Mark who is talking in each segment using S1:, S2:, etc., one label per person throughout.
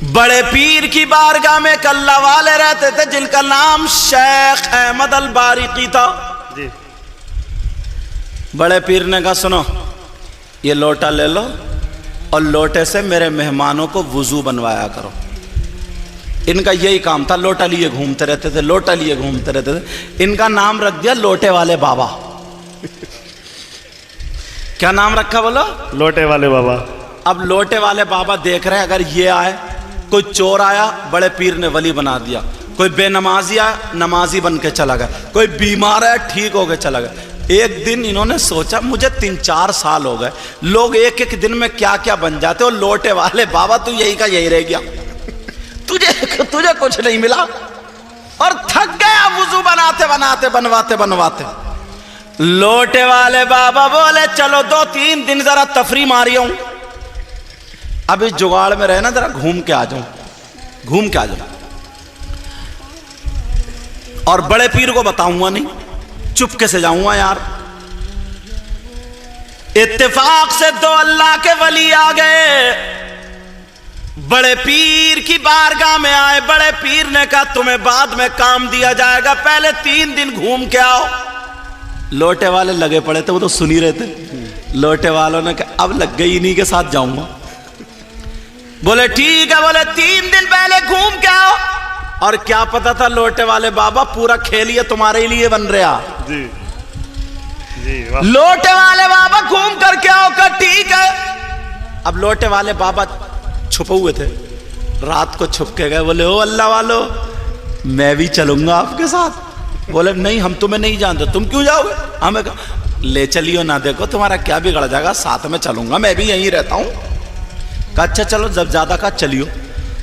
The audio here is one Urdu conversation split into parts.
S1: بڑے پیر کی بارگاہ میں ایک اللہ والے رہتے تھے جن کا نام شیخ احمد البارقی تھا
S2: جی
S1: بڑے پیر نے کہا سنو یہ لوٹا لے لو اور لوٹے سے میرے مہمانوں کو وضو بنوایا کرو. ان کا یہی کام تھا, لوٹا لیے گھومتے رہتے تھے, لوٹا لیے گھومتے رہتے تھے. ان کا نام رکھ دیا لوٹے والے بابا. کیا نام رکھا بولو؟
S2: لوٹے والے بابا.
S1: اب لوٹے والے بابا دیکھ رہے ہیں اگر یہ آئے, کوئی چور آیا بڑے پیر نے ولی بنا دیا, کوئی بے نمازی آیا نمازی بن کے چلا گیا, کوئی بیمار ہے ٹھیک ہو کے چلا گیا. ایک دن انہوں نے سوچا مجھے 3-4 سال ہو گئے, لوگ ایک ایک دن میں کیا کیا بن جاتے, اور لوٹے والے بابا تو یہی کا یہی رہ گیا, تجھے کچھ نہیں ملا اور تھک گیا وضو بناتے بناتے بنواتے بنواتے. لوٹے والے بابا بولے چلو 2-3 دن ذرا تفریح ماری ہوں, اب اس جگاڑ میں رہنا ذرا گھوم کے آ جاؤں, گھوم کے آ جاؤں. اور بڑے پیر کو بتاؤں گا نہیں, چپکے سے جاؤں گا یار. اتفاق سے 2 اللہ کے ولی آ گئے, بڑے پیر کی بارگاہ میں آئے. بڑے پیر نے کہا تمہیں بعد میں کام دیا جائے گا, پہلے 3 دن گھوم کے آؤ. لوٹے والے لگے پڑے تھے, وہ تو سنی رہے تھے. لوٹے والوں نے کہا اب لگ گئی انہی کے ساتھ جاؤں گا. بولے ٹھیک ہے, بولے 3 دن پہلے گھوم کے آؤ. اور کیا پتا تھا لوٹے والے بابا پورا کھیل یہ تمہارے لیے بن رہا.
S2: جی جی
S1: لوٹے والے بابا گھوم کر کے آؤ, کہ ٹھیک ہے. اب لوٹے والے بابا چھپے ہوئے تھے, رات کو چھپ کے گئے. بولے او اللہ والو میں بھی چلوں گا آپ کے ساتھ. بولے نہیں ہم تمہیں نہیں جانتے, تم کیوں جاؤ گے؟ ہمیں کہا لے چلیو نہ, دیکھو تمہارا کیا بگڑ جائے گا, ساتھ میں چلوں گا, میں بھی یہیں رہتا ہوں. کہا اچھا چلو, جب زیادہ کہا چلیو.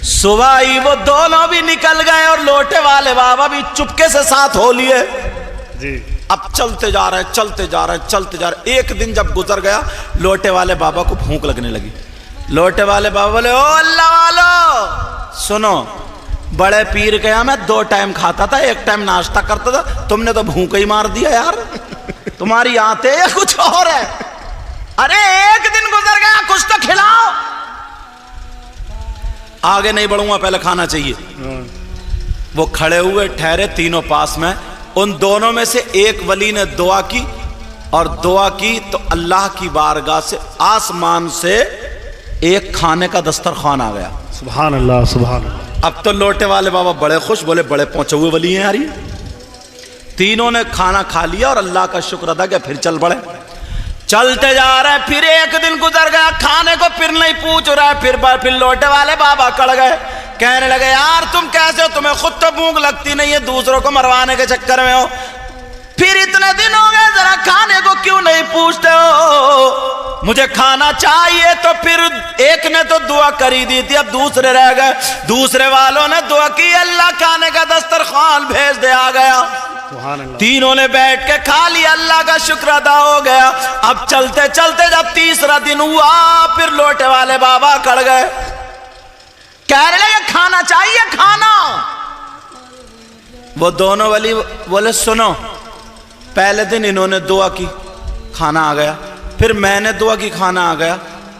S1: صبح ہی وہ دونوں بھی نکل گئے اور لوٹے والے بابا بھی چپکے سے ساتھ ہو لیے.
S2: جی
S1: اب چلتے جا رہے ہیں چلتے جا رہے ہیں چلتے جا رہے ہیں. ایک دن جب گزر گیا لوٹے والے بابا کو بھوک لگنے لگی. لوٹے والے بابا بولے او اللہ والو سنو, بڑے پیر کے یہاں میں 2 ٹائم کھاتا تھا, 1 ٹائم ناشتہ کرتا تھا, تم نے تو بھوک ہی مار دیا یار, تمہاری آتے یا کچھ اور ہے. ارے ایک دن گزر گیا, کچھ تو کھلاؤ. آگے نہیں بڑھوں گا, پہلے کھانا چاہیے. وہ کھڑے ہوئے ٹھہرے تینوں پاس میں. ان دونوں میں سے ایک ولی نے دعا کی, اور دعا کی تو اللہ کی بارگاہ سے آسمان سے ایک کھانے کا دسترخوان آ گیا.
S2: سبحان اللہ سبحان اللہ.
S1: اب تو لوٹے والے بابا بڑے خوش, بولے بڑے پہنچے ہوئے ولی ہیں یار. تینوں نے کھانا کھا لیا اور اللہ کا شکر ادا کیا, پھر چل پڑے. چلتے جا رہے, پھر ایک دن گزر گیا, کھانے کو پھر نہیں پوچھ رہا ہے. پھر لوٹے والے بابا کڑ گئے, کہنے لگے یار تم کیسے ہو, تمہیں خود تو بھوک لگتی نہیں ہے, دوسروں کو مروانے کے چکر میں ہو. پھر اتنے دن ہو گئے, ذرا کھانے کو کیوں نہیں پوچھتے ہو, مجھے کھانا چاہیے. تو پھر ایک نے تو دعا کری دی تھی, اب دوسرے رہ گئے. دوسرے والوں نے دعا کی, اللہ کھانے کا دسترخوان بھیج دے, آ گیا. تینوں نے بیٹھ کے کھا لیا, اللہ کا شکر ادا ہو گیا. اب چلتے چلتے جب تیسرا دن ہوا, پھر لوٹے والے بابا کڑ گئے, کہنے لگے کھانا چاہیے کھانا. وہ دونوں ولی بولے سنو, پہلے دن انہوں نے دعا کی کھانا آ گیا, پھر میں نے دعا کی کھانا آ گیا,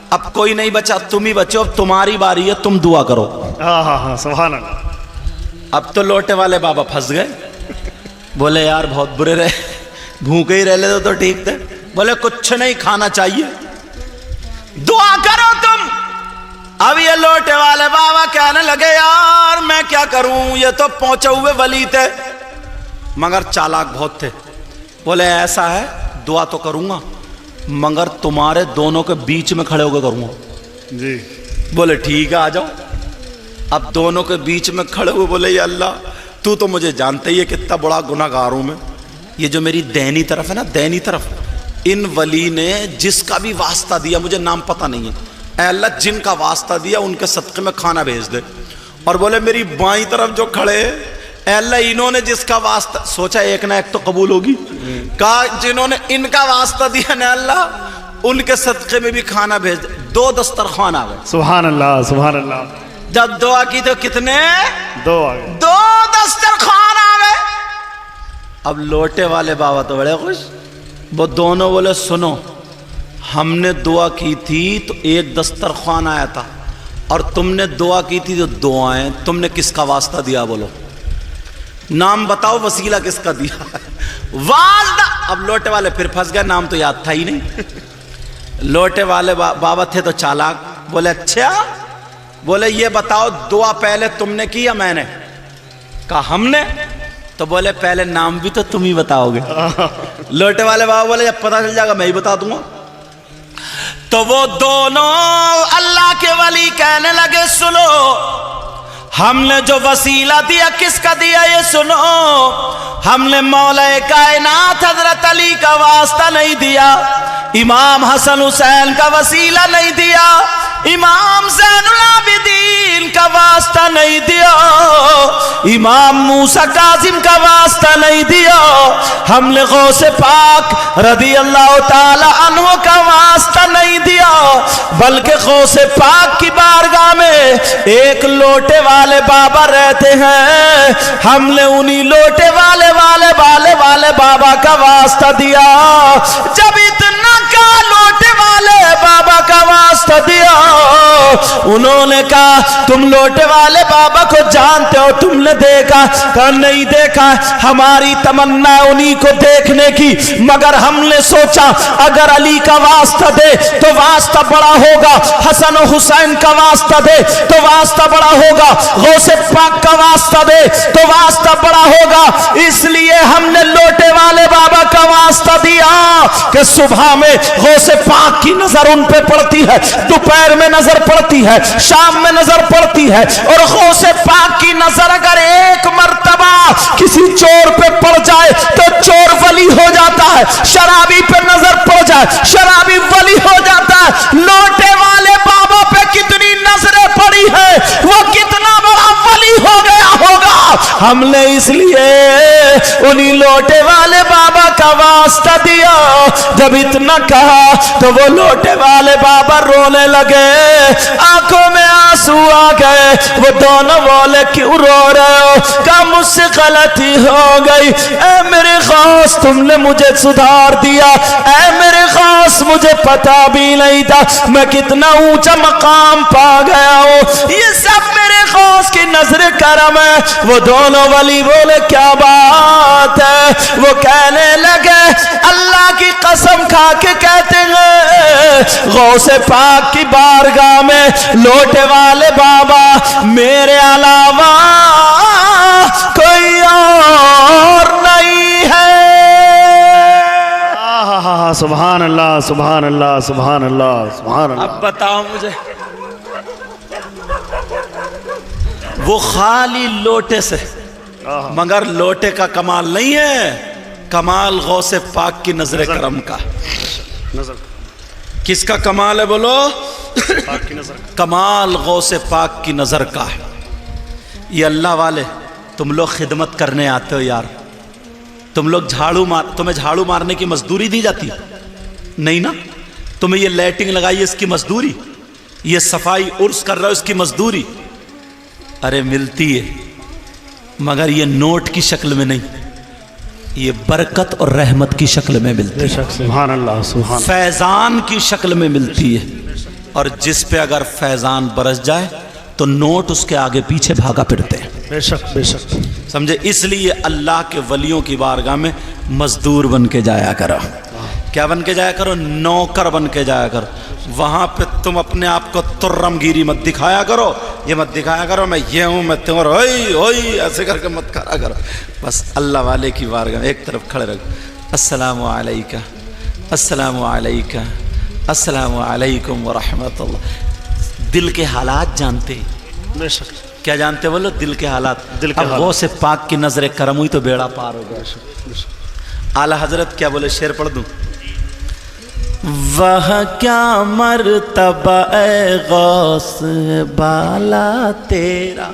S1: اب کوئی نہیں بچا, تم ہی بچو, اب تمہاری باری ہے, تم دعا کرو.
S2: ہاں ہاں ہاں سبحان اللہ.
S1: اب تو لوٹے والے بابا پھنس گئے. بولے یار بہت برے رہے, بھوکے ہی رہ لیتے تو ٹھیک تھے. بولے کچھ نہیں, کھانا چاہیے, دعا کرو تم. اب یہ لوٹے والے بابا کہنے لگے یار میں کیا کروں, یہ تو پہنچے ہوئے ولی تھے مگر چالاک بہت تھے. بولے ایسا ہے دعا تو کروں گا مگر تمہارے دونوں کے بیچ میں کھڑے ہو کے کروں گا.
S2: جی
S1: بولے ٹھیک ہے آ جاؤ. اب دونوں کے بیچ میں کھڑے ہوئے بولے یا اللہ تو تو مجھے جانتے ہی ہے کتنا بڑا گناہ گار ہوں میں. یہ جو میری دہنی طرف ہے نا, دہنی طرف, ان ولی نے جس کا بھی واسطہ دیا, مجھے نام پتہ نہیں ہے, اے اللہ جن کا واسطہ دیا ان کے صدقے میں کھانا بھیج دے. اور بولے میری بائیں طرف جو کھڑے, اے اللہ انہوں نے جس کا واسطہ, سوچا ایک نہ ایک تو قبول ہوگی, کہا جنہوں نے ان کا واسطہ دیا نا اللہ ان کے صدقے میں بھی کھانا بھیج دے. 2 دسترخوان آ گئے.
S2: سبحان اللہ سبحان اللہ.
S1: جب دعا کی تو کتنے,
S2: 2 آ گئے.
S1: 2 دسترخوان آ گئے. اب لوٹے والے بابا تو بڑے خوش. وہ دونوں بولے سنو, ہم نے دعا کی تھی تو ایک دسترخوان آیا تھا, اور تم نے دعا کی تھی جو دعائیں تم نے کس کا واسطہ دیا بولو؟ نام بتاؤ وسیلہ کس کا دیا؟ والدہ. اب لوٹے والے پھر پھنس گئے، نام تو یاد تھا ہی نہیں. لوٹے والے بابا تھے تو چالاک، بولے اچھا، بولے یہ بتاؤ دعا پہلے تم نے کی یا میں نے؟ کہا ہم نے. تو بولے پہلے نام بھی تو تم ہی بتاؤ گے. لوٹے والے بابا بولے جب پتہ چل جائے گا میں ہی بتا دوں گا. تو وہ دونوں اللہ کے ولی کہنے لگے سنو، ہم نے جو وسیلہ دیا کس کا دیا یہ سنو. ہم نے مولا کائنات حضرت علی کا واسطہ نہیں دیا، امام حسن حسین کا وسیلہ نہیں دیا، امام زین العابدین کا واسطہ نہیں دیا، امام موسیٰ کاظم کا واسطہ نہیں دیا. ہم نے غوث پاک رضی اللہ تعالی عنہ کا واسطہ نہیں دیا، بلکہ غوث پاک کی بارگاہ میں ایک لوٹے والے بابا رہتے ہیں، ہم نے انہی لوٹے والے بابا کا واسطہ دیا. جب اتنا کا لوٹے والے بابا کا واسطہ دیا، انہوں نے کہا تم لوٹے والے بابا کو جانتے ہو؟ تم نے دیکھا؟ کہا نہیں دیکھا، ہماری تمنا انہی کو دیکھنے کی، مگر ہم نے سوچا اگر علی کا واسطہ دے تو واسطہ بڑا ہوگا، حسن و حسین کا واسطہ دے تو واسطہ بڑا ہوگا، غوث پاک کا واسطہ دے تو واسطہ بڑا ہوگا. اس لیے ہم نے لوٹے والے بابا کا واسطہ دیا کہ صبح میں غوث پاک کی نظر ان پہ پڑتی ہے، دوپہر میں نظر پڑتی ہے، شام میں نظر پڑتی ہے، اور غوث پاک کی نظر اگر ایک مرتبہ کسی چور پہ پڑ جائے تو چور ولی ہو جاتا ہے، شرابی پہ نظر پڑ جائے شرابی ولی ہو جاتا ہے. لوٹے والے بابا پہ کتنی نظریں پڑی ہے، وہ کتنا بڑا ولی ہو گیا ہوگا. ہم نے اس لیے انہی لوٹے والے بابا کا واسطہ دیا. جب اتنا کہا تو وہ لوٹے والے بابا رونے لگے، آنکھوں میں آنسو آ گئے. وہ دونوں بولے کیوں رو رہے ہو؟ کہا مجھ سے غلطی ہو گئی، اے میرے غوث تم نے مجھے سدھار دیا، اے میرے غوث مجھے پتا بھی نہیں تھا میں کتنا اونچا مقام پا گیا ہوں، یہ سب میرے غوث کی نظر کرم ہے. وہ دونوں ولی بولے کیا بات ہے؟ وہ کہنے لگے اللہ کی قسم کھا کے کہتے ہیں غوث پاک کی بارگاہ میں لوٹے والے بابا میرے علاوہ کوئی اور نہیں ہے.
S2: سبحان اللہ سبحان اللہ سبحان اللہ سبحان اللہ.
S1: اب بتاؤ مجھے، وہ خالی لوٹے سے، مگر لوٹے کا کمال نہیں ہے، کمال غوث پاک کی نظر کرم کا.
S2: نظر
S1: کس کا کمال ہے بولو؟
S2: پاک کی نظر.
S1: کمال غوث پاک کی نظر کا ہے. یہ اللہ والے تم لوگ خدمت کرنے آتے ہو یار، تم لوگ تمہیں جھاڑو مارنے کی مزدوری دی جاتی نہیں نا؟ تمہیں یہ لیٹنگ لگائی اس کی مزدوری، یہ صفائی عرس کر رہے ہو اس کی مزدوری، ارے ملتی ہے، مگر یہ نوٹ کی شکل میں نہیں، یہ برکت اور رحمت کی شکل میں ملتی ہے.
S2: سبحان اللہ سبحان اللہ.
S1: فیضان کی شکل میں ملتی ہے. اور جس پہ اگر فیضان برس جائے تو نوٹ اس کے آگے پیچھے بھاگا پھرتے ہیں.
S2: بے شک بے شک.
S1: سمجھے؟ اس لیے اللہ کے ولیوں کی بارگاہ میں مزدور بن کے جایا کرو. کیا بن کے جایا کرو؟ نوکر بن کے جایا کرو. وہاں پہ تم اپنے آپ کو ترم گیری مت دکھایا کرو، یہ مت دکھایا کرو میں یہ ہوں میں تمہارا ہوئی ہوئی ایسے کر کے مت کرا کرو. بس اللہ والے کی بارگاہ میں ایک طرف کھڑے رکھو، السلام علیکہ السلام علیکہ السلام علیکم ورحمۃ اللہ. دل کے حالات جانتے،
S2: بے شک.
S1: کیا جانتے بولو؟ دل کے حالات.
S2: دل کے
S1: اب
S2: حالات.
S1: غوث پاک کی نظر کرم ہوئی تو بیڑا پار ہو گیا. اعلیٰ حضرت کیا بولے؟ شعر پڑھ دوں؟ وہ کیا مرتبہ اے غوث بالا تیرا.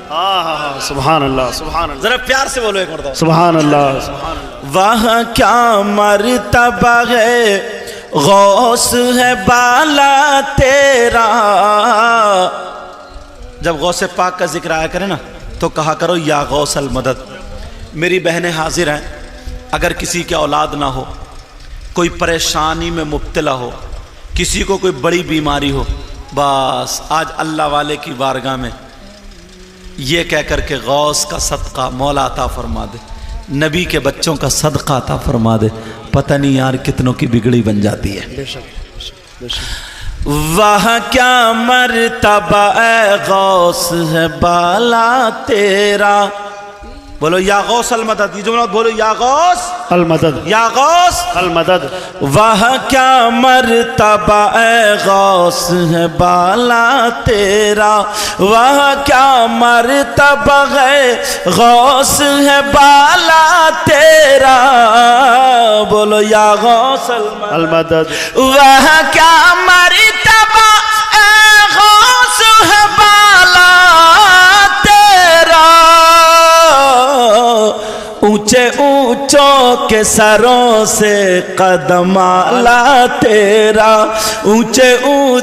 S2: سبحان اللہ سبحان اللہ.
S1: ذرا پیار سے بولو ایک مرتبہ.
S2: سبحان اللہ سبحان اللہ.
S1: وہ کیا مرتبہ ہے غوث ہے بالا تیرا. جب غوث پاک کا ذکر آیا کرے نا تو کہا کرو یا غوث المدد. میری بہنیں حاضر ہیں، اگر کسی کے اولاد نہ ہو، کوئی پریشانی میں مبتلا ہو، کسی کو کوئی بڑی بیماری ہو، بس آج اللہ والے کی بارگاہ میں یہ کہہ کر کے غوث کا صدقہ مولا عطا فرما دے، نبی کے بچوں کا صدقہ عطا فرما دے، پتہ نہیں یار کتنوں کی بگڑی بن جاتی ہے۔
S2: بے شک بے شک۔
S1: وہاں کیا مرتبہ اے غوث ہے بالا تیرا، بولو یا غوث المدد، یہ جملہ بولو یا غوث
S2: المدد
S1: یا غوث
S2: المدد۔
S1: وہاں کیا مرتبہ اے غوث ہے بالا تیرا، وہاں کیا مرتبہ ہے غوث ہے بالا تیرا، بولو یا غوث
S2: المدد۔
S1: وہاں کیا مرتبہ اے غوث ہے بالا تیرا، اونچے اونچوں کے سروں سے قدم اعلیٰ تیرا، اونچے اونچے